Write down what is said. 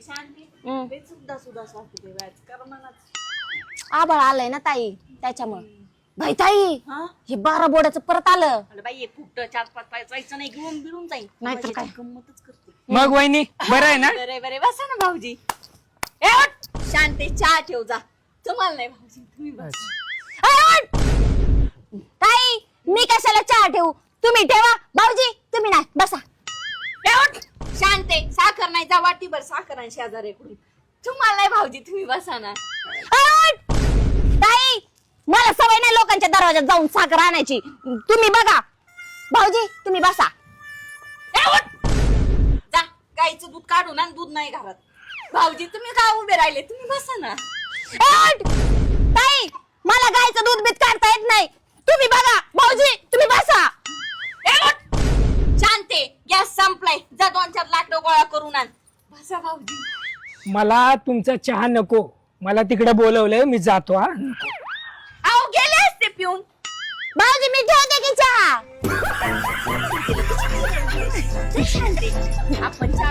शांती सुद्धा सुद्धा स्वाती आबाळ आलंय ना ताई त्याच्यामुळे. भाई ताई हे 12 बोड्याचं परत आलं. बाई फुट 4-5 पाय जायचं नाही घेऊन बिळून जाईल नाहीतर काय गंमतच करते. मग वहिनी बरं आहे ना? बरे बरे बसा ना भाऊजी. शांती चहा ठेव जा. तुम्हाला नाही भाऊजी तुम्ही बस. ताई मी कशाला चहा ठेवू, तुम्ही ठेवा. भाऊजी तुम्ही नाही बसा. शांते साखर नाही जा वाटीभर साखर आणि शेजाऱ्याकडून. तुम्हाला नाही भाऊजी तुम्ही बसा ना. ताई मला सवय नाही लोकांच्या दरवाजात जाऊन साखर आणायची. तुम्ही बघा. भाऊजी तुम्ही बसा. जा गाईचं दूध काढून आणि दूध नाही घरात. भाऊजी तुम्ही का उभे राहिले तुम्ही बसा ना. ताई मला गायचं दूध बीत काढता येत नाही. तुम्ही बघा. भाऊजी तुम्ही बसा. शांते गॅस संपलाय जा 2-4 लाकडं गोळा करून आण. बसा भाऊजी. मला तुमचा चहा नको, मला तिकडे बोलवलंय मी जातो. हा अहो गेले असते पिऊन. भाऊजी मी ठेवते की चहा. शांते आपण चहा